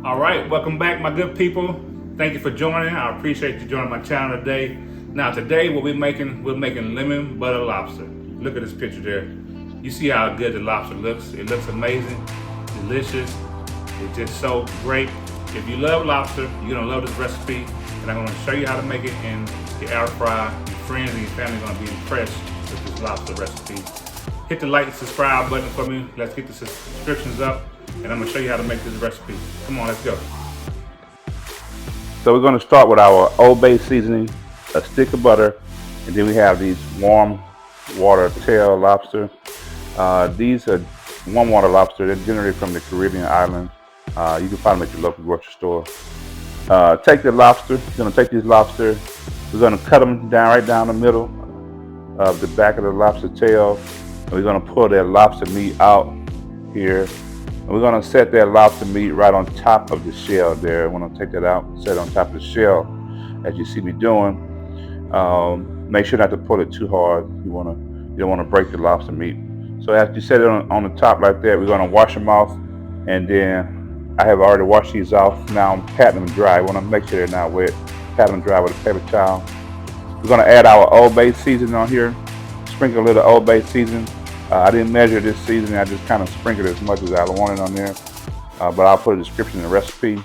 All right, welcome back, my good people. Thank you for joining. I appreciate you joining my channel today. Now, today we're making lemon butter lobster. Look at this picture there. You see how good the lobster looks. It looks amazing, delicious. It's just so great. If you love lobster, you're gonna love this recipe, and I'm gonna show you how to make it in the air fryer. Your friends and your family are gonna be impressed with this lobster recipe. Hit the like and subscribe button for me. Let's get the subscriptions up, and I'm gonna show you how to make this recipe. Come on, let's go. So we're going to start with our Old Bay seasoning, a stick of butter, and then we have these warm water tail lobster. These are warm water lobster. They're generally from the Caribbean island. You can find them at your local grocery store. Take the lobster. You're going to take these lobster. We're going to cut them down right down the middle of the back of the lobster tail. And we're going to pull that lobster meat out here. And we're going to set that lobster meat right on top of the shell there. We're going to take that out, set it on top of the shell, as you see me doing. Make sure not to pull it too hard. You don't want to break the lobster meat. So after you set it on the top like that, we're going to wash them off. And then I have already washed these off. Now I'm patting them dry. I want to make sure they're not wet. Pat them dry with a paper towel. We're going to add our Old Bay seasoning on here. Sprinkle a little Old Bay seasoning. I didn't measure this seasoning. I just kind of sprinkled as much as I wanted on there. But I'll put a description in the recipe.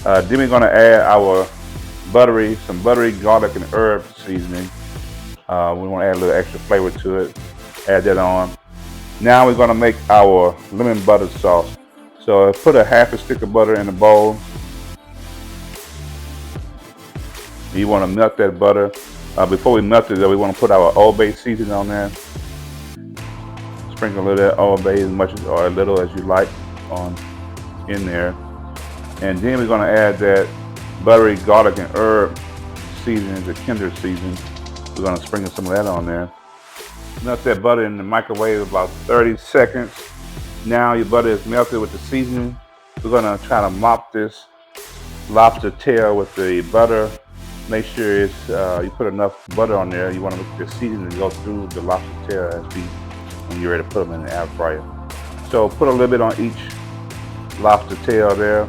Then we're going to add our Buttery, some buttery, garlic, and herb seasoning. We want to add a little extra flavor to it. Add that on. Now we're going to make our lemon butter sauce. So put a half a stick of butter in a bowl. You want to melt that butter. Before we melt it, though, we want to put our Old Bay seasoning on there. Sprinkle a little of Old Bay as much as, or a little as you like on in there. And then we're going to add that buttery, garlic, and herb seasoning, the kinder seasoning. We're going to sprinkle some of that on there. Melt that butter in the microwave about 30 seconds. Now your butter is melted with the seasoning. We're going to try to mop this lobster tail with the butter. Make sure it's you put enough butter on there. You want to make the seasoning go through the lobster tail when you're ready to put them in the air fryer. So put a little bit on each lobster tail there.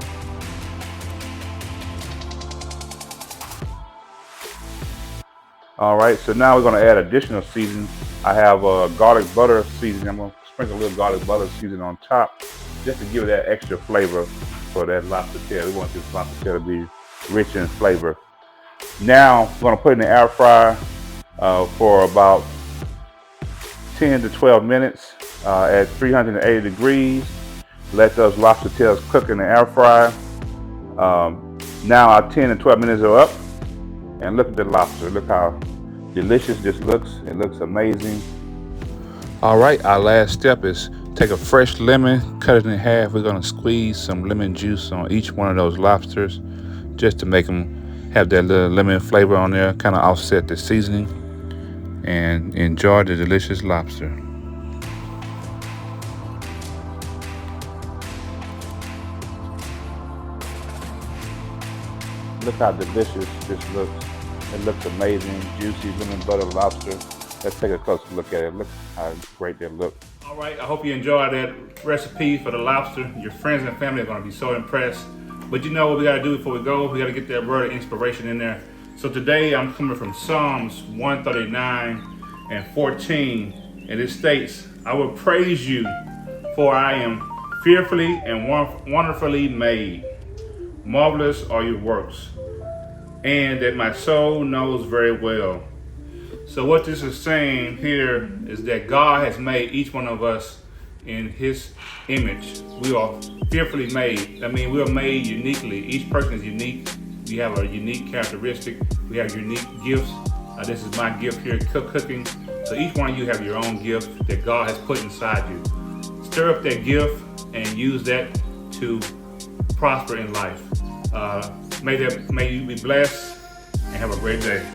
All right, so now we're going to add additional seasoning. I have garlic butter seasoning. I'm going to sprinkle a little garlic butter seasoning on top just to give it that extra flavor for that lobster tail. We want this lobster tail to be rich in flavor. Now we're going to put it in the air fryer for about 10 to 12 minutes at 380 degrees. Let those lobster tails cook in the air fryer. Now our 10 to 12 minutes are up. And look at the lobster. Look how delicious this looks. It looks amazing. All right, our last step is take a fresh lemon, cut it in half. We're going to squeeze some lemon juice on each one of those lobsters just to make them have that little lemon flavor on there, kind of offset the seasoning, and enjoy the delicious lobster. Look how delicious this looks. It looks amazing, juicy lemon butter lobster. Let's take a closer look at it. Look how great that looks. All right, I hope you enjoyed that recipe for the lobster. Your friends and family are gonna be so impressed. But you know what we gotta do before we go? We gotta get that word of inspiration in there. So today I'm coming from Psalms 139 and 14, and it states, I will praise you, for I am fearfully and wonderfully made. Marvelous are your works, and that my soul knows very well. So what this is saying here is that God has made each one of us in his image. We are fearfully made. I mean, we are made uniquely. Each person is unique. We have a unique characteristic. We have unique gifts. This is my gift here, cooking. So each one of you have your own gift that God has put inside you. Stir up that gift and use that to prosper in life. May you be blessed and have a great day.